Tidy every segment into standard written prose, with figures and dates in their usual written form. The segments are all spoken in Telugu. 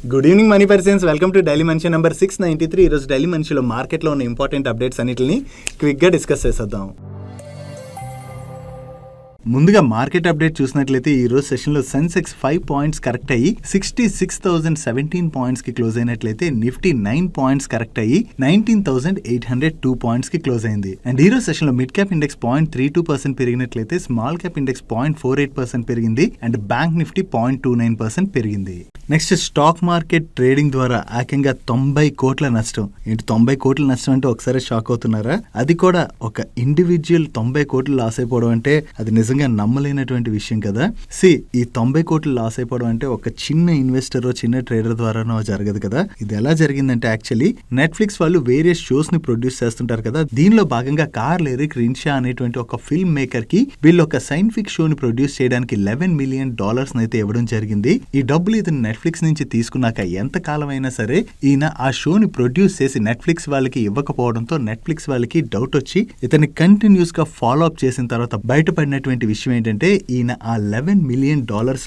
Good evening money persons, welcome to daily మనిషి నెంబర్ 693. ఈరోజు డైలీ మనిషిలో మార్కెట్లో ఉన్న ఇంపార్టెంట్ అప్డేట్స్ అన్నిటిని క్విక్గా డిస్కస్ చేసేద్దాం. ముందుగా మార్కెట్ అప్డేట్ చూసినట్లయితే ఈ రోజు సెషన్లో సెన్సెక్స్ 5 పాయింట్స్ కరెక్ట్ అయ్యి 66,017 పాయింట్స్ కి క్లోజ్ అయినట్లయితే నిఫ్టీ 9 పాయింట్స్ కరెక్ట్ అయ్యి 19,802 పాయింట్స్ కి క్లోజ్ అయింది. అండ్ ఈ రోజు సెషన్లో మిడ్ క్యాప్ ఇండెక్స్ 0.32% పెరిగినట్లయితే స్మాల్ క్యాప్ ఇండెక్స్ 0.48% పెరిగింది. అండ్ బ్యాంక్ నిఫ్టీ 0.29% పెరిగింది. నెక్స్ట్ స్టాక్ మార్కెట్ ట్రేడింగ్ ద్వారా ఏకంగా 90 కోట్ల నష్టం. ఏంటి 90 కోట్ల నష్టం అంటే ఒకసారి షాక్ అవుతున్నారా? అది కూడా ఒక ఇండివిజువల్ 90 కోట్లు లాస్ అయిపోవడం అంటే అది నిజంగా నమ్మలేనటువంటి విషయం కదా. ఈ 90 కోట్లు లాస్ అయిపోవడం అంటే ఒక చిన్న ఇన్వెస్టర్ చిన్న ట్రేడర్ ద్వారానో జరగదు కదా. ఇది ఎలా జరిగిందంటే యాక్చువల్లీ నెట్ఫ్లిక్స్ వాళ్ళు వేరియస్ షోస్ ని ప్రొడ్యూస్ చేస్తుంటారు కదా. దీనిలో భాగంగా కార్ల్ ఎరిక్ రిన్షా అనేటువంటి ఒక ఫిల్మ్ మేకర్ కి వీళ్ళు ఒక సైంటిఫిక్ షో ని ప్రొడ్యూస్ చేయడానికి $11 మిలియన్ అయితే ఇవ్వడం జరిగింది. ఈ డబ్బులు ఇతను నెట్ఫ్లిక్స్ నుంచి తీసుకున్నాక ఎంత కాలమైనా సరే ఈయన ఆ షోని ప్రొడ్యూస్ చేసి నెట్ఫ్లిక్స్ వాళ్ళకి ఇవ్వకపోవడంతో నెట్ఫ్లిక్స్ వాళ్ళకి డౌట్ వచ్చి ఇతన్ని కంటిన్యూస్ గా ఫాలో అప్ చేసిన తర్వాత బయటపడినటువంటి విషయం ఏంటంటే ఈయన ఆ $11 మిలియన్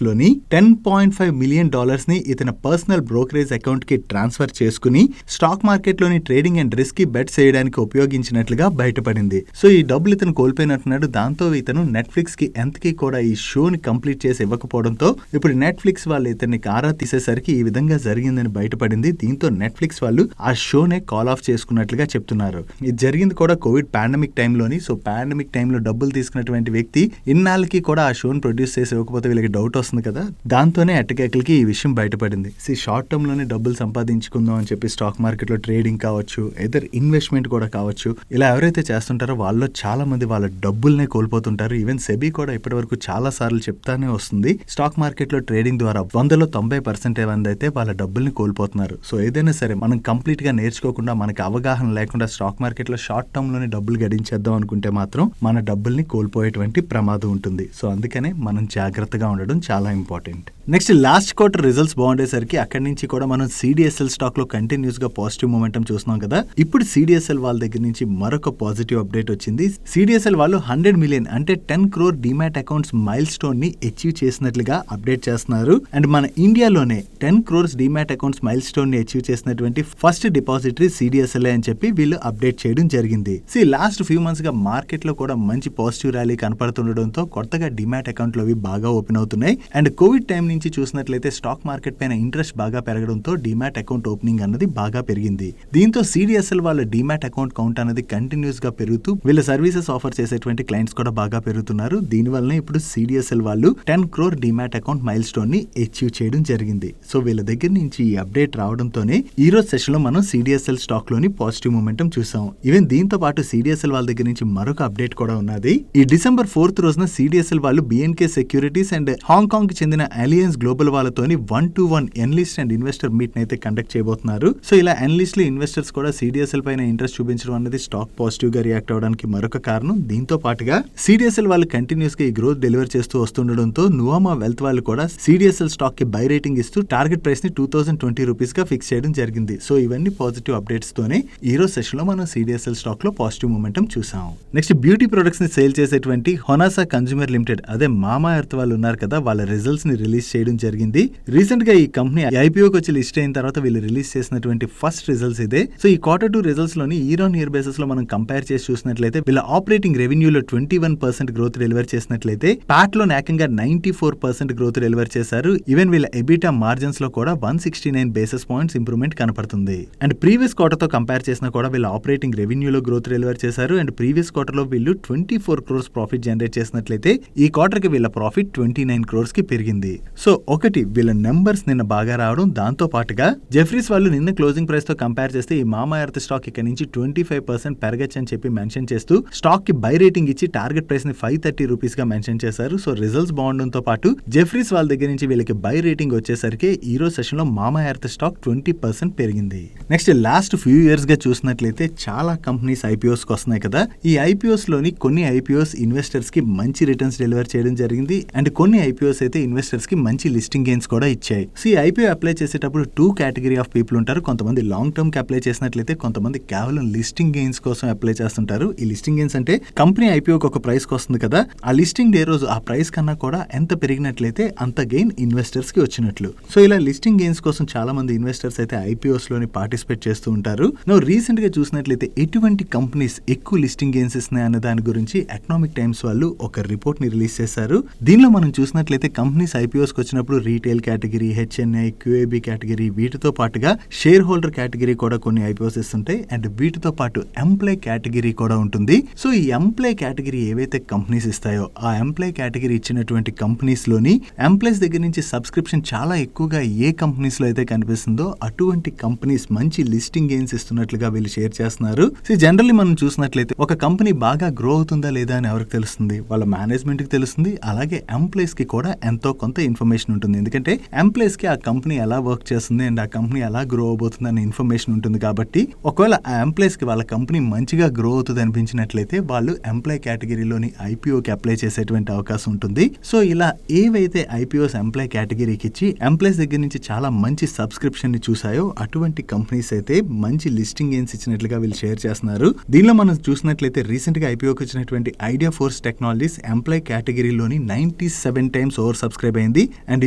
లోని $10.5 మిలియన్ ని ఇతని పర్సనల్ బ్రోకరేజ్ అకౌంట్ కి ట్రాన్స్ఫర్ చేసుకుని స్టాక్ మార్కెట్ లోని ట్రేడింగ్ అండ్ రిస్క్ బెట్స్ చేయడానికి ఉపయోగించినట్లుగా బయటపడింది. సో ఈ డబ్బులు ఇతను కోల్పోయినట్టున్నాడు. దాంతో ఇతను నెట్ఫ్లిక్స్ కి ఎంతకి కూడా ఈ షోని కంప్లీట్ చేసి ఇవ్వకపోవడంతో ఇప్పుడు నెట్ఫ్లిక్స్ వాళ్ళు ఇతన్ని ఆరా తీసేసరికి ఈ విధంగా జరిగిందని బయటపడింది. దీంతో నెట్ఫ్లిక్స్ వాళ్ళు ఆ షోనే కాల్ ఆఫ్ చేసుకున్నట్లుగా చెప్తున్నారు. ఇది జరిగింది కూడా కోవిడ్ పాండమిక్ టైంలోని. సో పాండమిక్ టైంలో డబ్బులు తీసుకున్నటువంటి వ్యక్తి ఇన్నాళ్ళకి కూడా ఆ షోని ప్రొడ్యూస్ చేసి ఇవ్వకపోతే వీళ్ళకి డౌట్ వస్తుంది కదా. దాంతోనే ఎట్టకేకలకి ఈ విషయం బయటపడింది. షార్ట్ టర్మ్ లోనే డబ్బులు సంపాదించుకుందాం అని చెప్పి స్టాక్ మార్కెట్ లో ట్రేడింగ్ కావచ్చు, ఎదర్ ఇన్వెస్ట్మెంట్ కూడా కావచ్చు, ఇలా ఎవరైతే చేస్తుంటారో వాళ్ళు చాలా మంది వాళ్ళ డబ్బుల్నే కోల్పోతుంటారు. ఈవెన్ సెబీ కూడా ఇప్పటి వరకు చాలా సార్లు చెప్తానే వస్తుంది, స్టాక్ మార్కెట్ లో ట్రేడింగ్ ద్వారా 100లో 90% ఏమందైతే వాళ్ళ డబ్బుల్ని కోల్పోతున్నారు. సో ఏదైనా సరే మనం కంప్లీట్ గా నేర్చుకోకుండా మనకి అవగాహన లేకుండా స్టాక్ మార్కెట్ లో షార్ట్ టర్మ్ లోనే డబ్బులు గడించేద్దాం అనుకుంటే మాత్రం మన డబ్బుల్ని కోల్పోయేటువంటి ప్రమాదం ఉంటుంది. సో అందుకనే మనం జాగ్రత్తగా ఉండడం చాలా important. Next last quarter results బాగుండేసరికి అక్కడి నుంచి కూడా మనం CDSL స్టాక్ లో కంటిన్యూస్ గా పాజిటివ్ మొమెంటం చూస్తున్నాం కదా. ఇప్పుడు CDSL వాళ్ళ దగ్గర నుంచి మరొక పాజిటివ్ అప్డేట్ వచ్చింది. CDSL వాళ్ళు 100 మిలియన్ అంటే 10 crore demat accounts mile stone ని అచీవ్ చేసినట్లుగా అప్డేట్ చేస్తున్నారు. అండ్ మన ఇండియాలోనే 10 crores demat accounts mile stone ని అచీవ్ చేసినటువంటి ఫస్ట్ డిపాజిటరీ CDSL అని చెప్పి వీళ్ళు అప్డేట్ చేయడం జరిగింది. లాస్ట్ ఫ్యూ మంత్స్ గా మార్కెట్ లో కూడా మంచి పాజిటివ్ ర్యాలీ కనపడుతుండడంతో కొత్తగా డిమాట్ అకౌంట్లు అవి బాగా ఓపెన్ అవుతున్నాయి. అండ్ కోవిడ్ టైం నుంచి చూసినట్లయితే స్టాక్ మార్కెట్ పైన ఇంట్రెస్ట్ బాగా పెరగడంతో డిమాట్ అకౌంట్ ఓపెనింగ్ అన్నది బాగా పెరిగింది. దీంతో CDSL వాళ్ళ డిమాట్ అకౌంట్ కౌంట్ అనేది కంటిన్యూస్ గా పెరుగుతూ వీళ్ళ సర్వీసెస్ ఆఫర్ చేసేటువంటి క్లయింట్స్ కూడా బాగా పెరుగుతున్నారు. దీనివల్ల ఇప్పుడు CDSL వాళ్ళు 10 crore demat account mile stone ని అచీవ్ చేయడం జరిగింది. సో వీళ్ళ దగ్గర నుంచి ఈ అప్డేట్ రావడంతోనే ఈ రోజు సెషన్ లో మనం CDSL స్టాక్ లోని పాజిటివ్ మొమెంటం చూసాం. ఈవెన్ దీంతో పాటు CDSL వాళ్ళ దగ్గర నుంచి మరొక అప్డేట్ కూడా ఉన్నది. ఈ December 4th రోజున CDSL వాళ్ళు BNK సెక్యూరిటీస్ అండ్ హాంకాంగ్ కి చెందిన అలియన్స్ గ్లోబల్ వాళ్ళతోని 1-to-1 analyst and investor meet అయితే కండక్ట్ చేయబోతున్నారు. సో ఇలా అనలిస్టులు ఇన్వెస్టర్స్ కూడా CDSL పైన ఇంట్రెస్ట్ చూపించడం అనేది స్టాక్ పాజిటివ్ గా రియాక్ట్ అవడానికి మరొక కారణం. దీంతో పాటుగా CDSL వాళ్ళు కంటిన్యూస్ గా ఈ గ్రోత్ డెలివర్ చేస్తూ వస్తుండడంతో నువామా వెల్త్ వాళ్ళు కూడా CDSL స్టాక్ కి బై రేటింగ్ ఇస్తూ టార్గెట్ ప్రైస్ ని 2020 రూపీస్ గా ఫిక్స్ చేయడం జరిగింది. సో ఇవన్నీ పాజిటివ్ అప్డేట్స్ తోనే ఈ రోజు సెషన్ లో మనం CDSL స్టాక్ లో పాజిటివ్ మొమెంటం చూసాం. నెక్స్ట్ బ్యూటీ ప్రొడక్ట్స్ ని సేల్ చేసేటువంటి హొనాసా కన్స్యూమర్ లిమిటెడ్ అదే మామా ఎర్త్ వాళ్ళు ఉన్నారు కదా, వాళ్ళ రిజల్ట్స్ ని రిలీజ్ చేయడం జరిగింది. రీసెంట్ గా ఈ కంపెనీ IPOకి వచ్చి లిస్ట్ అయిన తర్వాత వీళ్ళు రిలీజ్ చేసినటువంటి ఫస్ట్ రిజల్ట్స్ ఇదే. సో ఈ Q2 రిజల్ట్స్ లోని ఇయర్ ఆన్ ఇయర్ బేసిస్ లో మనం కంపేర్ చేసి చూసినట్లయితే వీళ్ళ ఆపరేటింగ్ రెవెన్యూలో 21% గ్రోత్ డెలివర్ చేసినట్లయితే ప్యాట్ లో ఏకంగా 94% గ్రోత్ డెలివర్ చేశారు. ఈవెన్ వీళ్ళ ఎబిటా మార్జిన్స్ లో కూడా 169 బేసిస్ పాయింట్స్ ఇంప్రూవ్మెంట్ కనపడుతుంది. అండ్ ప్రీవియస్ క్వార్టర్ తో కంపేర్ చేసినా కూడా వీళ్ళ ఆపరేటింగ్ రెవెన్యూలో గ్రోత్ డెలివర్ చేశారు. అండ్ ప్రీవియస్ క్వార్టర్ లో వీళ్ళు 24 crores ప్రాఫిట్ జనరేట్ చేసినట్లయితే ఈ క్వార్టర్ కి వీళ్ళ ప్రాఫిట్ 29 crores కి పెరిగింది. సో ఒకటి వీళ్ళ నెంబర్స్ నిన్న బాగా రావడం, దాంతో పాటుగా జెఫ్రీస్ వాళ్ళు నిన్న క్లోజింగ్ ప్రైస్ తో కంపేర్ చేస్తే ఈ మామా ఎర్త్ స్టాక్ ఇక్కడ నుంచి 25% పెరగచ్చు అని చెప్పి మెన్షన్ చేస్తూ స్టాక్ కి బై రేటింగ్ ఇచ్చి టార్గెట్ ప్రైస్ ని 530 రూపీస్ గా మెన్షన్ చేశారు. సో రిజల్ట్స్ బాగుండడంతో పాటు జెఫ్రీస్ వాళ్ళ దగ్గర నుంచి వీళ్ళకి బై రేటింగ్ వచ్చేసరికి ఈ రోజు సెషన్ లో మామా ఎర్త్ స్టాక్ 20% పెరిగింది. నెక్స్ట్ లాస్ట్ ఫ్యూ ఇయర్స్ గా చూసినట్లయితే చాలా కంపెనీస్ IPOs కి వస్తున్నాయి కదా. ఈ IPOs లోని కొన్ని IPOs ఇన్వెస్టర్స్ కి మంచి రిటర్న్స్ డెలివర్ చేయడం జరిగింది. అండ్ కొన్ని IPOs అయితే ఇన్వెస్టర్స్ కి మంచి లిస్టింగ్ గెయిన్స్ కూడా ఇచ్చాయి. సో ఈ ఐపీఓ అప్లై చేసేటప్పుడు 2 కేటగిరీ ఆఫ్ పీపుల్ ఉంటారు. కొంతమంది లాంగ్ టర్మ్ కి అప్లై చేసినట్లయితే, కొంతమంది కేవలం లిస్టింగ్ గెయిన్స్ కోసం అప్లై చేస్తుంటారు. ఈ లిస్టింగ్ గెయిన్స్ అంటే కంపెనీ ఐపీఓకి ఒక ప్రైస్ వస్తుంది కదా, ఆ లిస్టింగ్ డే రోజు ఆ ప్రైస్ కన్నా కూడా ఎంత పెరిగినట్లయితే అంత గెయిన్ ఇన్వెస్టర్స్ కి వచ్చినట్లు. సో ఇలా లిస్టింగ్ గెయిన్స్ కోసం చాలా మంది ఇన్వెస్టర్స్ అయితే ఐపీఓస్ లోని పార్టిసిపేట్ చేస్తూ ఉంటారు. రీసెంట్ గా చూసినట్లయితే ఎటువంటి కంపెనీస్ ఎక్కువ లిస్టింగ్ గెయిన్స్ ఇస్తున్నాయి అన్న దాని గురించి ఎకనామిక్ టైమ్స్ వాళ్ళు ఒక రిపోర్ట్ ని రిలీజ్ చేశారు. దీనిలో మనం చూసినట్లయితే కంపెనీస్ ఐపీఓస్ కి వచ్చినప్పుడు రీటైల్ కేటగిరీ, హెచ్ఎన్ఐ, క్యూఏబీ కేటగిరీ, వీటితో పాటుగా షేర్ హోల్డర్ కేటగిరీ కూడా కొన్ని ఐపీఓస్ ఇస్తుంటాయి. అండ్ వీటితో పాటు ఎంప్లాయ్ కేటగిరీ కూడా ఉంటుంది. సో ఈ ఎంప్లాయ్ కేటగిరీ ఏవైతే కంపెనీస్ ఇస్తాయో, ఆ ఎంప్లాయ్ కేటగిరీ ఇచ్చినటువంటి కంపెనీస్ లోని ఎంప్లాయీస్ దగ్గర నుంచి సబ్స్క్రిప్షన్ చాలా ఎక్కువగా ఏ కంపెనీస్ లో అయితే కనిపిస్తుందో అటువంటి కంపెనీస్ మంచి లిస్టింగ్ గెయిన్స్ ఇస్తున్నట్లుగా వీళ్ళు షేర్ చేస్తున్నారు. సో జనరల్లీ మనం చూసినట్లయితే ఒక కంపెనీ బాగా గ్రో అవుతుందా లేదా అని ఎవరికి తెలుస్తుంది? వాళ్ళ మేనేజ్మెంట్ కి తెలుస్తుంది. అలాగే ఎంప్లాయీస్ కి కూడా ఎంతో కొంత ఇన్ఫర్మేషన్ ఉంటుంది. ఎందుకంటే ఎంప్లాయీస్ కి ఆ కంపెనీ ఎలా వర్క్ చేస్తుంది అండ్ ఆ కంపెనీ ఎలా గ్రో అవబోతుంది అనే ఇన్ఫర్మేషన్ ఉంటుంది. కాబట్టి ఒకవేళ ఆ ఎంప్లాయీస్ కి వాళ్ళ కంపెనీ మంచిగా గ్రో అవుతుంది అనిపించినట్లయితే వాళ్ళు ఎంప్లాయ్ కేటగిరీలోని ఐపీఓకి అప్లై చేసేటువంటి అవకాశం ఉంటుంది. సో ఇలా ఏవైతే ఐపీఓస్ ఎంప్లాయ్ కేటగిరీకి ఇచ్చి ఎంప్లాయీస్ దగ్గర నుంచి చాలా మంచి సబ్స్క్రిప్షన్ ని చూసాయో అటువంటి కంపెనీస్ అయితే మంచి లిస్టింగ్ గెయిన్స్ ఇచ్చినట్లుగా వీళ్ళు షేర్ చేస్తున్నారు. దీనిలో మనం చూసినట్లయితే రీసెంట్ గా ఐపీఓకి వచ్చినటువంటి ఐడియా ఫోర్స్ టెక్నాలజీస్ ఎంప్లాయ్ కేటగిరీలోని 97 టైమ్స్ ఓవర్ సబ్స్క్రైబ్ అయింది. అండ్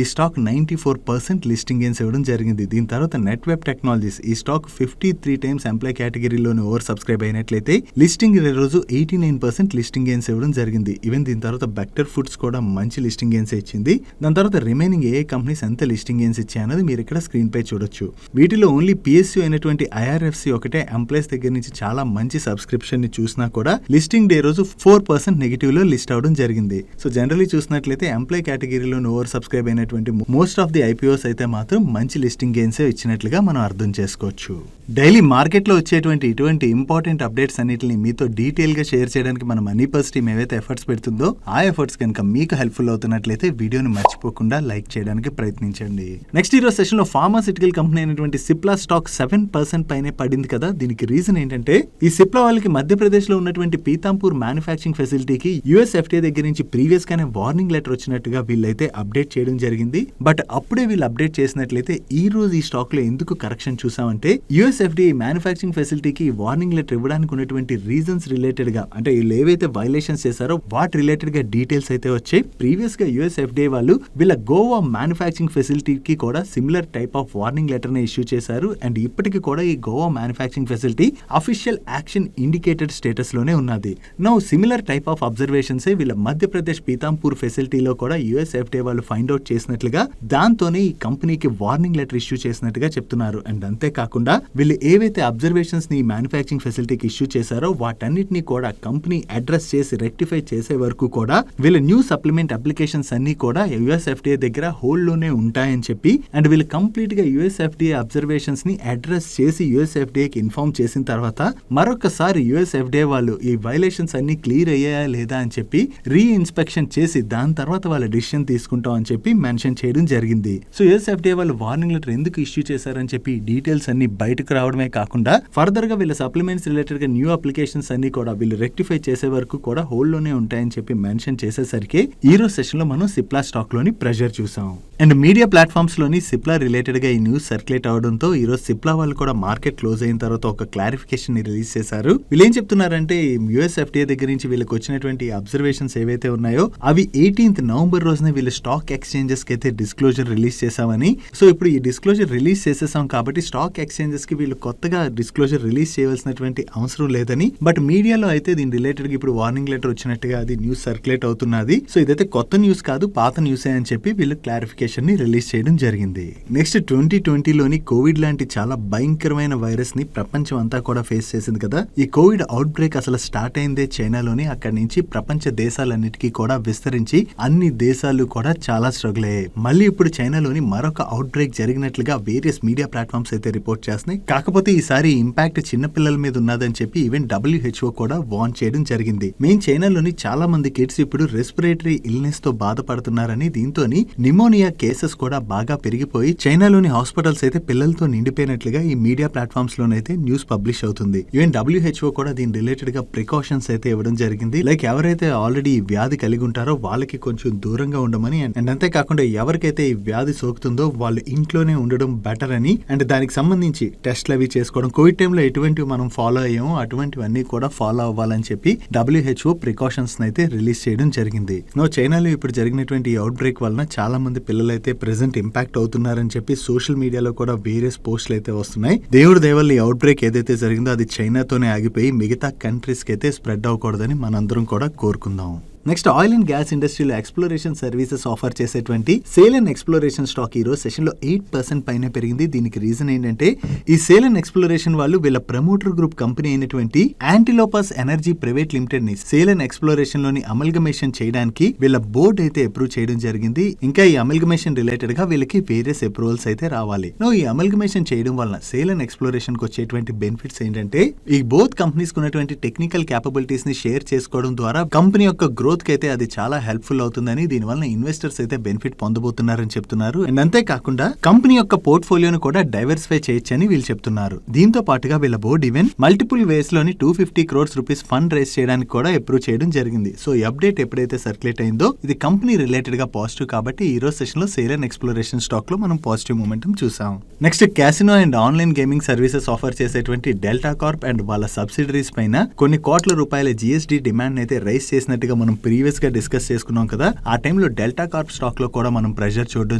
ఈ స్టాక్ 94% లిస్టింగ్ గెయిన్స్ ఇవ్వడం జరిగింది. దీని తర్వాత నెట్ వెబ్ టెక్నాలజీస్ ఈ స్టాక్ 53 టైమ్స్ ఎంప్లాయ్ కేటగిరీలోని ఓవర్ సబ్స్క్రైబ్ అయినట్లయితే లిస్టింగ్ రోజు 89% లిస్టింగ్ గెయిన్స్ ఇవ్వడం జరిగింది. ఈవెన్ దీని తర్వాత బెక్టర్ ఫుడ్స్ కూడా మంచి లిస్టింగ్ గెయిన్స్ ఇచ్చింది. దాని తర్వాత రిమైనింగ్ ఏ కంపెనీస్ ఎంత లిస్టింగ్ గెయిన్స్ ఇచ్చాయన్నది మీరు ఇక్కడ స్క్రీన్ పై చూడొచ్చు. వీటిలో ఓన్లీ పిఎస్యూ అయినటువంటి ఐఆర్ఎఫ్సి ఒకటే ఎంప్లాయీస్ దగ్గర నుంచి చాలా మంచి సబ్స్క్రిప్షన్ ని చూసినా కూడా లిస్టింగ్ డే రోజు 4% నెగిటివ్ లో లిస్ట్ అవడం జరిగింది. సో జనరల్లీ చూసినట్లయితే ఎంప్లాయీ కేటగిరీలో ఓవర్ సబ్స్క్రైబ్ అయినటువంటి మోస్ట్ ఆఫ్ ది ఐపీఓస్ అయితే మాత్రం మంచి లిస్టింగ్ గెయిన్స్ ఇచ్చినట్లుగా మనం అర్థం చేసుకోవచ్చు. డైలీ మార్కెట్ లో వచ్చేటువంటి ఇటువంటి ఇంపార్టెంట్ అప్డేట్స్ అన్నిటిని మీతో డీటెయిల్ గా షేర్ చేయడానికి మన మనీ పర్స్ టీమ్ ఏవైతే ఎఫర్ట్స్ పెడుతుందో ఆ ఎఫర్ట్స్ కనుక మీకు హెల్ప్ఫుల్ అవుతున్నట్లయితే వీడియోని మర్చిపోకుండా లైక్ చేయడానికి ప్రయత్నించండి. నెక్స్ట్ ఈరోజు సెషన్ లో ఫార్మాసిటికల్ కంపెనీ అయినటువంటి సిప్లా స్టాక్ 7% పైనే పడింది కదా. దీనికి రీజన్ ఏంటంటే ఈ సిప్లా వాళ్ళకి మధ్యప్రదేశ్ లో ఉన్నటువంటి పీతాంపూర్ మ్యానుఫ్యాక్చరింగ్ ఫెసిలిటీకి యుఎస్ ఎఫ్డీఏ దగ్గర నుంచి ప్రీవియస్ గానే వార్నింగ్ లెటర్ వచ్చినట్టుగా వీళ్ళైతే అప్డేట్ చేయడం జరిగింది. బట్ అప్పుడే వీళ్ళు అప్డేట్ చేసినట్లయితే ఈ రోజు ఈ స్టాక్ లో ఎందుకు కరెక్షన్ చూసామంటే యుఎస్ ఎఫ్డీఏ మ్యానుఫ్యాక్చరింగ్ ఫెసిలిటీకి వార్నింగ్ లెటర్ ఇవ్వడానికి ఉన్నటువంటి రీజన్స్ రిలేటెడ్ గా, అంటే వీళ్ళు ఏవైతే వైలేషన్స్ చేశారో వాటి రిలేటెడ్ గా డీటెయిల్స్ అయితే వచ్చాయి. ప్రీవియస్ గా యుఎస్ ఎఫ్డీఏ వాళ్ళు వీళ్ళ గోవా మ్యానుఫ్యాక్చరింగ్ ఫెసిలిటీకి కూడా similar type of warning letter ని ఇష్యూ చేశారు. అండ్ ఇప్పటికీ కూడా ఈ Goa manufacturing facility official action indicated status లోనే ఉన్నది. Now similar type of observations వీళ్ళ మధ్యప్రదేశ్ పీతాంపూర్ ఫెసిలిటీలో కూడా యుఎస్ ఎఫ్డీఏ వాళ్ళు ఫైండ్ అవుట్ చేసినట్లుగా, దాంతోనే ఈ కంపెనీకి వార్నింగ్ లెటర్ ఇష్యూ చేసినట్టుగా చెప్తున్నారు. అండ్ అంతేకాకుండా వీళ్ళు ఏవైతే అబ్జర్వేషన్స్ ని మ్యానుఫ్యాక్చరింగ్ ఫెసిలిటీకి ఇష్యూ చేశారో వాటన్నిటిని కూడా కంపెనీ అడ్రస్ చేసి రెక్టిఫై చేసే వరకు కూడా వీళ్ళ న్యూ సప్లిమెంట్ అప్లికేషన్స్ అన్ని కూడా యుఎస్ ఎఫ్డీఏ దగ్గర హోల్డ్ లోనే ఉంటాయని చెప్పి, అండ్ వీళ్ళు కంప్లీట్ గా యుఎస్ ఎఫ్డీఏ అబ్జర్వేషన్స్ ని అడ్రస్ చేసి యుఎస్ ఎఫ్డీఏకి ఇన్ఫార్మ్ చేసిన తర్వాత మరొకసారి యుఎస్ ఎఫ్డీఏ వాళ్ళు ఈ వైలేషన్స్ అన్ని క్లియర్ అయ్యాయా లేదా అని చెప్పి రీ ఇన్స్పెక్షన్ చేసి దాని తర్వాత వాళ్ళ డిసిషన్ తీసుకుంటాం అని చెప్పి మెన్షన్ చేయడం జరిగింది. సో యుఎస్ ఎఫ్డీఏ వాళ్ళు వార్నింగ్ లెటర్ ఎందుకు ఇష్యూ చేశారని చెప్పి డీటెయిల్స్ అన్ని బయటకు రావడమే కాకుండా ఫర్దర్ గా వీళ్ళ సప్లిమెంట్స్ రిలేటెడ్ గా న్యూ అప్లికేషన్స్ అన్ని కూడా వీళ్ళు రెక్టిఫై చేసే వరకు కూడా హోల్డ్ లోనే ఉంటాయని చెప్పి మెన్షన్ చేసేసరికి ఈ రోజు సెషన్ లో మనం సిప్లా స్టాక్ లోని ప్రెషర్ చూసాం. అండ్ మీడియా ప్లాట్ఫామ్స్ లోని సిప్లా రిలేటెడ్ గా ఈ న్యూస్ సర్క్యులేట్ అవడంతో ఈ రోజు సిప్లా వాళ్ళు కూడా మార్కెట్ క్లోజ్ అయిన తర్వాత ఒక క్లారిఫికేషన్ ని రిలీజ్ చేశారు. వీళ్ళు ఏం చెప్తున్నారంటే యుఎస్ ఎఫ్డీఏ దగ్గర నుంచి వీళ్ళకి వచ్చినటువంటి అబ్జర్వేషన్స్ ఏవైతే ఉన్నాయో అవి 18th నవంబర్ రోజున వీళ్ళు స్టాక్ ఎక్స్చేంజెస్ కి అయితే డిస్క్లోజర్ రిలీజ్ చేశామని. సో ఇప్పుడు ఈ డిస్క్లోజర్ రిలీజ్ చేసేసాం కాబట్టి స్టాక్ ఎక్స్చేంజెస్ కి వీళ్ళు కొత్తగా డిస్క్లోజర్ రిలీజ్ చేయవలసినటువంటి అవసరం లేదని, బట్ మీడియాలో అయితే దీని రిలేటెడ్ గా ఇప్పుడు వార్నింగ్ లెటర్ వచ్చినట్టుగా అది న్యూస్ సర్క్యులేట్ అవుతున్నది. సో ఇదైతే కొత్త న్యూస్ కాదు, పాత న్యూసే అని చెప్పి వీళ్ళు క్లారిఫికేషన్ ని రిలీజ్ చేయడం జరిగింది. నెక్స్ట్ 2020లోని కోవిడ్ లాంటి చాలా భయంకరమైన వైరస్ ని ప్రపంచం అంతా కూడా ఫేస్ చేసింది కదా. ఈ కోవిడ్ అవుట్ బ్రేక్ అసలు స్టార్ట్ అయిందే చైనాలోని, అక్కడి నుంచి ప్రపంచ దేశాలన్నిటికీ కూడా విస్తరించి అన్ని దేశాలు కూడా చాలా స్ట్రగుల్ అయ్యాయి. మళ్ళీ ఇప్పుడు చైనాలోని మరొక అవుట్ బ్రేక్ జరిగినట్లుగా వేరియస్ మీడియా ప్లాట్ఫామ్స్ అయితే రిపోర్ట్ చేస్తున్నాయి. కాకపోతే ఈసారి ఇంపాక్ట్ చిన్నపిల్లల మీద ఉన్నదని చెప్పి ఈవెన్ WHO కూడా వార్న్ చేయడం జరిగింది. మెయిన్ చైనాలోని చాలా మంది కిడ్స్ ఇప్పుడు రెస్పిరేటరీ ఇల్నెస్ తో బాధపడుతున్నారని, దీంతో నిమోనియా కేసెస్ కూడా బాగా పెరిగిపోయి చైనాలోని హాస్పిటల్స్ అయితే పిల్లలతో నిండిపోయినట్లుగా ఈ మీడియా ప్లాట్ఫామ్స్ లోనైతే న్యూస్ పబ్లిష్ అవుతుంది. ఈవెన్ WHO కూడా దీని రిలేటెడ్ గా ప్రికాషన్స్ అయితే ఇవ్వడం జరిగింది. లైక్ ఎవరైతే ఆల్రెడీ వ్యాధి కలిగి ఉంటారో వాళ్ళకి కొంచెం దూరంగా ఉండమని, అండ్ అంతే అంతేకాకుండా ఎవరికైతే ఈ వ్యాధి సోకుతుందో వాళ్ళు ఇంట్లోనే ఉండడం బెటర్ అని, అండ్ దానికి సంబంధించి టెస్ట్లు అవి చేసుకోవడం, కోవిడ్ టైంలో ఎటువంటివి మనం ఫాలో అయ్యామో అటువంటివన్నీ కూడా ఫాలో అవ్వాలని చెప్పి WHO ప్రికాషన్స్ అయితే రిలీజ్ చేయడం జరిగింది. చైనాలో ఇప్పుడు జరిగినటువంటి అవుట్ బ్రేక్ వలన చాలా మంది పిల్లలైతే ప్రెసెంట్ ఇంపాక్ట్ అవుతున్నారని చెప్పి సోషల్ మీడియాలో కూడా వేరియస్ పోస్టులు అయితే వస్తున్నాయి. దేవుడి దయవల్ల ఈ అవుట్ బ్రేక్ ఏదైతే జరిగిందో అది చైనాతోనే ఆగిపోయి మిగతా కంట్రీస్ కి అయితే స్ప్రెడ్ అవ్వకూడదని మనందరం కూడా కోరుకుందాం. నెక్స్ట్, ఆయిల్ అండ్ గ్యాస్ ఇండస్ట్రీలో ఎక్స్ప్లోరేషన్ సర్వీసెస్ ఆఫర్ చేసేటువంటి సేలన్ ఎక్స్ప్లోరేషన్ స్టాక్ ఈ రోజు సెషన్ లో 8% పైన పెరిగింది. దీనికి రీజన్ ఏంటంటే ఈ సేలన్ ఎక్స్ప్లోరేషన్ వాళ్ళు వీళ్ళ ప్రమోటర్ గ్రూప్ కంపెనీ అయినటువంటి యాంటిలోపస్ ఎనర్జీ ప్రైవేట్ లిమిటెడ్ ని సేలన్ ఎక్స్ప్లోరేషన్ లోని అమల్గమేషన్ చేయడానికి వీళ్ళ బోర్డు అయితే అప్రూవ్ చేయడం జరిగింది. ఇంకా ఈ అమల్గమేషన్ రిలేటెడ్ గా వీళ్ళకి వేరియస్ అప్రూవల్స్ అయితే రావాలి. ఈ అమల్గమేషన్ చేయడం వలన సేలన్ ఎక్స్ప్లోరేషన్ కి వచ్చేటువంటి బెనిఫిట్స్ ఏంటంటే ఈ బోత్ కంపెనీస్ ఉన్నటువంటి టెక్నికల్ క్యాపబిలిటీస్ ని షేర్ చేసుకోవడం ద్వారా కంపెనీ యొక్క గ్రోత్ అయితే అది చాలా హెల్ప్ఫుల్ అవుతుందని, దీనివల్ల ఇన్వెస్టర్స్ అయితే బెనిఫిట్ పొందబోతున్నారని చెప్తున్నారు. అండ్ అంతేకాకుండా కంపెనీ యొక్క పోర్ట్ఫోలియోను కూడా డైవర్సిఫై చేయొచ్చని వీళ్ళు చెప్తున్నారు. దీంతో పాటుగా వీళ్ళ బోర్డు ఈవెన్ మల్టిపుల్ వేస్ లోని 250 crores రూపీస్ ఫండ్ రైజ్ చేయడానికి కూడా అప్రూవ్ చేయడం జరిగింది. సో ఈ అప్డేట్ ఎప్పుడైతే సర్క్యులేట్ అయిందో ఇది కంపెనీ రిలేటెడ్ గా పాజిటివ్ కాబట్టి ఈ రోజు సెషన్ లో సేలన్ ఎక్స్ప్లోరేషన్ స్టాక్ లో మనం పాజిటివ్ మూమెంటం చూసాం. Next, casino and online gaming services offer చేసేటువంటి డెల్టా కార్ప్ అండ్ వాళ్ళ సబ్సిడరీస్ పైన కొన్ని కోట్ల రూపాయల GST డిమాండ్ అయితే రైజ్ చేసినట్టుగా మనం ప్రీవియస్ గా డిస్కస్ చేసుకున్నాం కదా. ఆ టైంలో డెల్టా కార్ప్ స్టాక్ లో కూడా మనం ప్రెషర్ చూడడం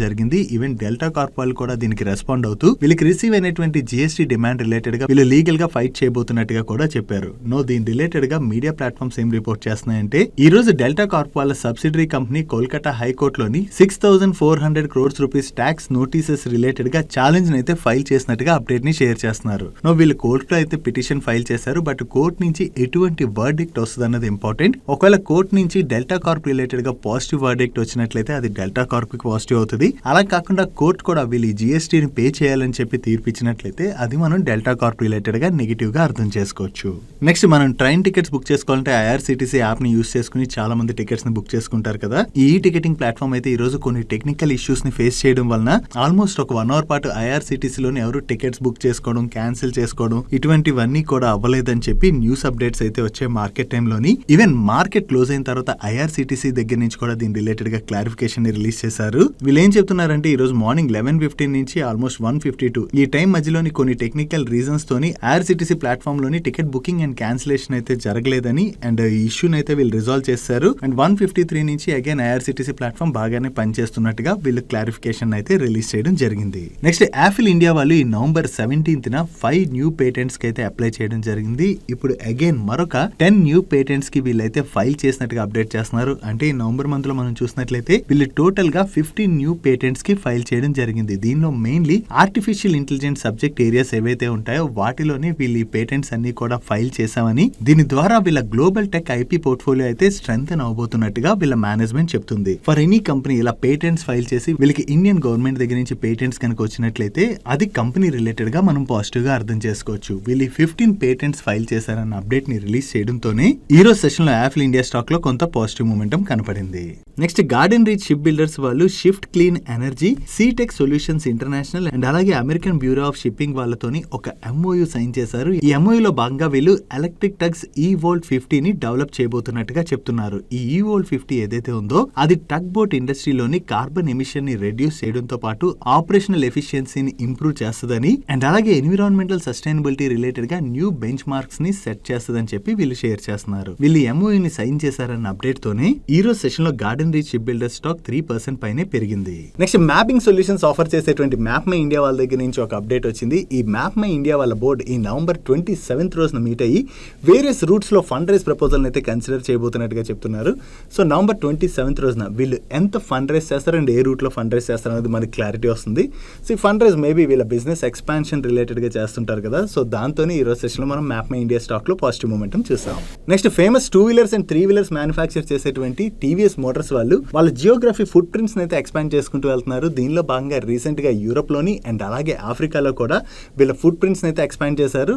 జరిగింది. ఈవెన్ డెల్టా కార్ప్ వాళ్ళు కూడా దీనికి రెస్పాండ్ అవుతూ వీళ్ళకి రిసీవ్ అయినటువంటి GST డిమాండ్ రిలేటెడ్ గా వీళ్ళు లీగల్ గా ఫైట్ చేయబోతున్నట్టుగా కూడా చెప్పారు. దీని రిలేటెడ్ గా మీడియా ప్లాట్ఫామ్స్ ఏం రిపోర్ట్ చేస్తున్నాయంటే ఈ రోజు డెల్టా కార్ప్ వాళ్ళ సబ్సిడరీ కంపెనీ కోల్కతా హైకోర్టులోని 6,400 crores rupees tax notices related గా ఛాలెంజ్ అయితే ఫైల్ చేసినట్టుగా అప్డేట్ ని షేర్ చేస్తున్నారు. వీళ్ళు కోర్టులో అయితే పిటిషన్ ఫైల్ చేశారు. బట్ కోర్టు నుంచి ఎటువంటి వర్డిక్ట్ వస్తుంది అన్నది ఇంపార్టెంట్. ఒకవేళ కోర్టు నుంచి డెల్టా కార్ప్ రిలేటెడ్ గా పాజిటివ్ వర్డిక్ట్ వచ్చినట్లయితే అది డెల్టా కార్ప్ కి పాజిటివ్ అవుతుంది. అలా కాకుండా కోర్టు కూడా వీళ్ళు GST ని పే చేయాలని చెప్పి తీర్పిచ్చినట్లయితే అది మనం డెల్టా కార్ప్ రిలేటెడ్ గా నెగిటివ్ గా అర్థం చేసుకోవచ్చు. నెక్స్ట్, మనం ట్రైన్ టికెట్స్ బుక్ చేసుకోవాలంటే IRCTC యాప్ ని యూస్ చేసుకుని చాలా మంది టికెట్స్ ని బుక్ చేసుకుంటారు కదా. ఈ టికెటింగ్ ప్లాట్ఫామ్ అయితే ఈ రోజు కొన్ని టెక్నికల్ ఇష్యూస్ ని ఫేస్ చేయడం వలన ఆల్మోస్ట్ ఒక 1 hour పాటు IRCTC లోని ఎవరు టికెట్స్ బుక్ చేసుకోవడం, క్యాన్సిల్ చేసుకోవడం ఇటువంటివన్నీ కూడా అవ్వలేదని చెప్పి న్యూస్ అప్డేట్స్ అయితే వచ్చే మార్కెట్ టైంలోని. ఈవెన్ మార్కెట్ క్లోజ్ అయిన తర్వాత IRCTC దగ్గర నుంచి కూడా దీని రిలేటెడ్ గా క్లారిఫికేషన్ రిలీజ్ చేశారు. వీళ్ళు ఏం చెప్తున్నారంటే ఈ రోజు మార్నింగ్ 11:15 నుంచి ఆల్మోస్ట్ 1:52 ఈ టైం మధ్యలోని కొన్ని టెక్నికల్ రీజన్స్ తోని IRCTC ప్లాట్ఫామ్ లోని టికెట్ బుకింగ్ అండ్ క్యాన్సిలేషన్ అయితే జరగలేదని అండ్ ఈ ఇష్యూని అయితే వీళ్ళు రిజాల్వ్ చేశారు. అండ్ 1:53 నుంచి అగైన్ IRCTC ప్లాట్ఫామ్ బాగానే పనిచేస్తున్నట్టుగా వీళ్ళు క్లారిఫికేషన్ అయితే రిలీజ్ చేయడం జరిగింది. నెక్స్ట్, Affle ఇండియా వాళ్ళు ఈ November 17th 5 న్యూ పేటెంట్స్ కి అయితే అప్లై చేయడం జరిగింది. ఇప్పుడు అగైన్ మరొక 10 న్యూ పేటెంట్స్ కి వీళ్ళైతే ఫైల్ చేసినట్టుగా అప్డేట్ చేస్తున్నారు. అంటే ఈ నవంబర్ మంత్ లో మనం చూసినట్లయితే వీళ్ళు టోటల్ గా 15 న్యూ పేటెంట్స్ కి ఫైల్ చేయడం జరిగింది. దీనిలో mainly artificial intelligence subject areas ఏవైతే ఉంటాయో వాటిలోనే వీళ్ళు ఈ పేటెంట్స్ అన్ని కూడా ఫైల్ చేశామని, దీని ద్వారా వీళ్ళ గ్లోబల్ టెక్ IP పోర్ట్ఫోలియో అయితే స్ట్రెంథెన్ అవబోతున్నట్టుగా వీళ్ళ మేనేజ్మెంట్ చెప్తుంది. ఫర్ ఎనీ కంపెనీ ఇలా పేటెంట్స్ ఫైల్ చేసి వీళ్ళకి ఇండియన్ గవర్నమెంట్ దగ్గర నుంచి పేటెంట్స్ కనుక వచ్చినట్లయితే అది కంపెనీ రిలేటెడ్ గా మనం పాజిటివ్ గా అర్థం చేసుకోవచ్చు. వీళ్ళు 15 పేటెంట్స్ ఫైల్ చేశారన్న అప్డేట్ ని రిలీజ్ చేయడంతోనే ఈ రోజు సెషన్ లో Affle ఇండియా స్టాక్ లో కొంత పాజిటివ్ మూమెంటం కనపడింది. Next, Garden Reach Ship Builders వాళ్ళు Shift Clean Energy, Seatech Solutions International and అలాగే అమెరికన్ బ్యూరో ఆఫ్ షిప్పింగ్ వాళ్ళతోని ఒక MOU సైన్ చేశారు. ఈ MOU లో భాగంగా వీళ్ళు ఎలక్ట్రిక్ టగ్స్ eVolt 50 ని డెవలప్ చేయబోతున్నట్టుగా చెప్తున్నారు. ఈ eVolt 50 ఏదైతే ఉందో అది టగ్ బోట్ ఇండస్ట్రీలోని కార్బన్ ఎమిషన్ ని రెడ్యూస్ చేయడంతో పాటు ఆపరేషనల్ ఎఫిషియన్సీని ఇంప్రూవ్ చేస్తుందని అండ్ అలాగే ఎన్విరాన్మెంటల్ సస్టైనబిలిటీ రిలేటెడ్ గా న్యూ బెంచ్ మార్క్స్ ని సెట్ చేస్తుందని చెప్పి వీళ్ళు షేర్ చేస్తున్నారు. వీళ్ళు MOU ని సైన్ చేశారన్న అప్డేట్ తోనే ఈ రోజు సెషన్ లో garden Reach ship builder stock 3% పైనే పెరిగింది. నెక్స్ట్, మ్యాపింగ్ సొల్యూషన్స్ ఆఫర్ చేసేటువంటి మ్యాప్ మై ఇండియా వాళ్ళ దగ్గర నుంచి ఒక అప్డేట్ వచ్చింది. ఈ మ్యాప్ మై ఇండియా వాళ్ళ బోర్డు ఈ November 27th రోజున మీట్ అయ్యి వేరియస్ రూట్స్ లో ఫండ్ రైజ్ ప్రపోజల్ అయితే కన్సిడర్ చేయబోతున్నట్టుగా చెప్తున్నారు. సో November 27th రోజున వీళ్ళు ఎంత ఫండ్ రైజ్ చేస్తారు అండ్ ఏ రూట్ లో ఫండ్ రైజ్ చేస్తారు అనేది మనకి క్లారిటీ వస్తుంది. సో ఈ ఫండ్ రైజ్ మేబీ వీళ్ళ బిజినెస్ ఎక్స్పాన్షన్ రిలేటెడ్ గా చేస్తుంటారు కదా. సో దాంతోనే ఈ రోజు సెషన్ లో మనం మ్యాప్ మై ఇండియా స్టాక్ లో పాజిటివ్ మూమెంటం చూసాం. Next, famous 2-wheelers and 3-wheelers manufacture చేసేటువంటి TVS మోటార్స్ వాళ్ళు వాళ్ళ జియోగ్రఫీ ఫుట్ ప్రింట్స్ అయితే ఎక్స్పాండ్ చేసుకుంటూ వెళ్తున్నారు. దీనిలో భాగంగా రీసెంట్ గా యూరోప్ లోని అండ్ అలాగే ఆఫ్రికాలో కూడా వీళ్ళ ఫుట్ ప్రింట్స్ అయితే ఎక్స్పాండ్ చేశారు.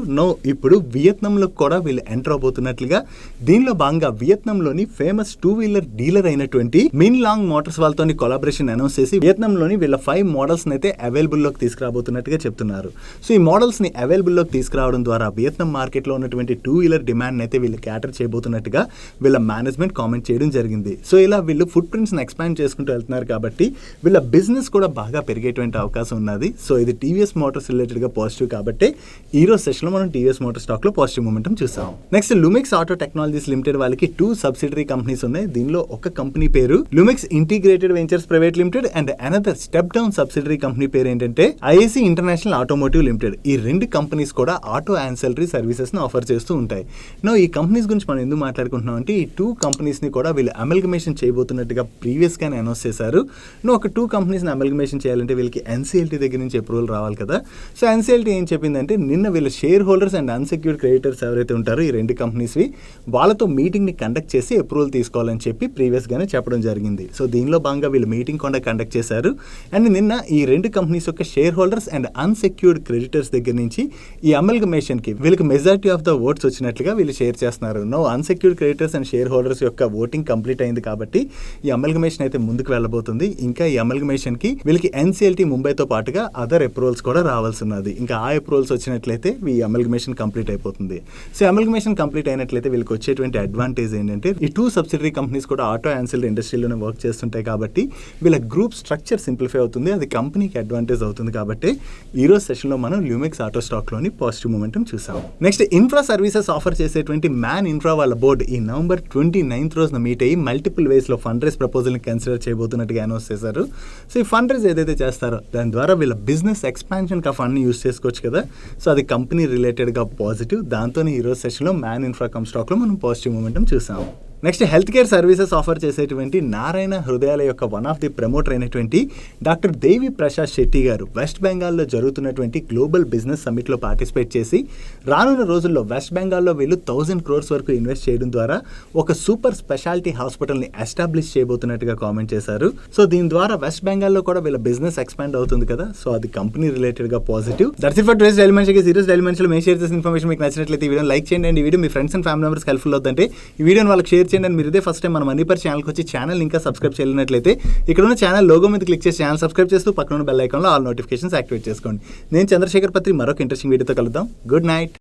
ఇప్పుడు వియత్నాం లో కూడా వీళ్ళు ఎంటర్ అవబోతున్నట్లుగా దీనిలో భాగంగా వియత్నాం లోని ఫేమస్ 2-wheeler డీలర్ అయినటువంటి మిన్ లాంగ్ మోటార్స్ వాళ్ళతో కొలాబరేషన్ అనౌన్స్ చేసి వియత్నాం లోని వీళ్ళ 5 మోడల్స్ అయితే అవైలబుల్ లోకి తీసుకురాబోతున్నట్టుగా చెప్తున్నారు. సో ఈ మోడల్స్ ని అవైలబుల్ లోకి తీసుకురావడం ద్వారా వియత్నాం మార్కెట్ లో ఉన్నటువంటి 2-wheeler డిమాండ్ అయితే వీళ్ళు క్యాటర్ చేయబోతున్నట్టుగా వీళ్ళ మేనేజ్మెంట్ మేనేజ్మెంట్ కామెంట్ చేయడం జరిగింది. సో ఇలా వీళ్ళు ఫుట్ ప్రింట్స్ని ఎక్స్పాండ్ చేసుకుంటూ వెళ్తున్నారు కాబట్టి వీళ్ళ బిజినెస్ కూడా బాగా పెరిగేటువంటి అవకాశం ఉన్నది. సో ఇది టీవీఎస్ మోటార్స్ రిలేటెడ్గా పాజిటివ్ కాబట్టి ఈ రోజు సెషన్లో మనం టీవీఎస్ మోటార్ స్టాక్లో పాజిటివ్ మూమెంటం చూసాం. Next Lumix auto technologies limited వాళ్ళకి 2 సబ్సిడరీ కంపెనీస్ ఉన్నాయి. దీనిలో ఒక కంపెనీ పేరు Lumix integrated ventures private limited and another step down subsidiary company పేరు ఏంటంటే ఐఏసీ ఇంటర్నేషనల్ ఆటోమోటివ్ లిమిటెడ్. ఈ 2 కంపెనీస్ కూడా ఆటో యాన్సిలరీ సర్వీసెస్ ని ఆఫర్ చేస్తూ ఉంటాయి. ఈ కంపెనీస్ గురించి మనం ఎందుకు మాట్లాడుకుంటున్నాం అంటే ఈ 2 కంపెనీస్ ని కూడా వీళ్ళు అమల్గమేషన్ చేయబోతున్నట్టుగా ప్రీవియస్ గానే అనౌన్స్ చేశారు. ఒక 2 కంపెనీస్ ని అమల్గమేషన్ చేయాలంటే వీళ్ళకి ఎన్సీఎల్టీ దగ్గర నుంచి అప్రూవల్ రావాలి కదా. సో ఎన్సీఎల్టీ ఏం చెప్పిందంటే నిన్న వీళ్ళ share holders and unsecured creditors ఎవరైతే ఉంటారో ఈ 2 కంపెనీస్వి వాళ్ళతో మీటింగ్ని కండక్ట్ చేసి అప్రూవల్ తీసుకోవాలని చెప్పి ప్రీవియస్గానే చెప్పడం జరిగింది. సో దీనిలో భాగంగా వీళ్ళు మీటింగ్ కూడా కండక్ట్ చేశారు. అండ్ నిన్న ఈ 2 కంపెనీస్ యొక్క share holders and unsecured creditors దగ్గర నుంచి ఈ అమల్గమేషన్కి వీళ్ళకి మెజారిటీ ఆఫ్ ద ఓట్స్ వచ్చినట్లుగా వీళ్ళు షేర్ చేస్తున్నారు. Unsecured creditors and share holders యొక్క ఓటింగ్ కంప్లీట్ అయింది కాబట్టి ఈ అమల్గమేషన్ అయితే ముందుకు వెళ్ళబోతుంది. ఇంకా ఈ అమల్గమేషన్కి వీళ్ళకి ఎన్సీఎల్టీ ముంబైతో పాటుగా అదర్ అప్రూవల్స్ కూడా రావాల్సి ఉన్నది. ఇంకా ఆ అప్రూవల్స్ వచ్చినట్లయితే ఈ అమల్గమేషన్ కంప్లీట్ అయిపోతుంది. సో అమల్గమేషన్ కంప్లీట్ అయినట్లయితే వీళ్ళకి వచ్చేటువంటి అడ్వాంటేజ్ ఏంటంటే ఈ 2 సబ్సిడరీ కంపెనీస్ కూడా ఆటో యాన్సిలరీ ఇండస్ట్రీలోనే వర్క్ చేస్తుంటాయి కాబట్టి వీళ్ళ గ్రూప్ స్ట్రక్చర్ సింప్లిఫై అవుతుంది. అది కంపెనీకి అడ్వాంటేజ్ అవుతుంది కాబట్టి ఈ రోజు సెషన్లో మనం ల్యూమిక్స్ ఆటో స్టాక్లోని పాజిటివ్ మూమెంటం చూసాం. నెక్స్ట్ ఇన్ఫ్రా సర్వీసెస్ ఆఫర్ చేసేటువంటి మ్యాన్ ఇన్ఫ్రా వాళ్ళ బోర్డు ఈ నవంబర్ 29th రోజున మీట్ అయ్యి మల్టిపుల్ వేస్లో ఫండ్ రైజ్ ప్రపోజల్ని కన్సిడర్ చేయబోతున్నట్టుగా అనౌన్స్ చేశారు. సో ఈ ఫండ్ రైజ్ ఏదైతే చేస్తారో దాని ద్వారా వీళ్ళ బిజినెస్ ఎక్స్పాన్షన్కి ఆ ఫండ్ని యూస్ చేసుకోవచ్చు కదా. సో అది కంపెనీ రిలేటెడ్గా పాజిటివ్. దాంతోనే ఈరోజు సెషన్లో మ్యాన్ ఇన్ఫ్రాకమ్ స్టాక్లో మనం పాజిటివ్ మూమెంటం చూసాం. Next health care services offer చేసేటువంటి నారాయణ హృదయాలయ యొక్క వన్ ఆఫ్ ది ప్రమోటర్ అయినటువంటి డాక్టర్ దేవి ప్రసాద్ శెట్టి గారు వెస్ట్ బెంగాల్లో జరుగుతున్నటువంటి గ్లోబల్ బిజినెస్ సమ్మిట్లో పార్టిసిపేట్ చేసి రానున్న రోజుల్లో వెస్ట్ బెంగాల్లో వీళ్ళు 1000 crores వరకు ఇన్వెస్ట్ చేయడం ద్వారా ఒక సూపర్ స్పెషాలిటీ హాస్పిటల్ని ఎస్టాబ్లిష్ చేయబోతున్నట్టుగా కామెంట్ చేశారు. సో దీని ద్వారా వెస్ట్ బెంగాల్లో కూడా వీళ్ళ బిజినెస్ ఎక్స్పాండ్ అవుతుంది కదా. సో అది కంపెనీ రిలేటెడ్గా positive. That's it for today's daily మనిషికి. సీరియస్ డైలీ మనిషిలో మేము షేర్ చేసిన ఇన్ఫర్మేషన్ మీకు నచ్చినట్లయితే ఈ వీడియో లైక్ చేయండి అండ్ ఈ video me friends and family మెంబర్స్కి హెల్ప్ఫుల్ అవుతుందంటే ఈ వీడియోని వాళ్ళకి షేర్ చేయండి. అండ్ మీరు ఇదే ఫస్ట్ టైం మన మనీ పర్ ఛానల్కి వచ్చి ఛానల్ ఇంకా సబ్స్క్రైబ్ చేయలేనట్లయితే ఇక్కడ ఉన్న ఛానల్ లోగో మీద క్లిక్ చేసి ఛానల్ సబ్స్క్రైబ్ చేస్తూ పక్కన ఉన్న బెల్ ఐకాన్లో ఆల్ నోటిఫికేషన్స్ యాక్టివేట్ చేసుకోండి. నేను చంద్రశేఖర్ పత్రి మరొక ఇంట్రెస్టింగ్ వీడియోతో కలుద్దాం. Good night.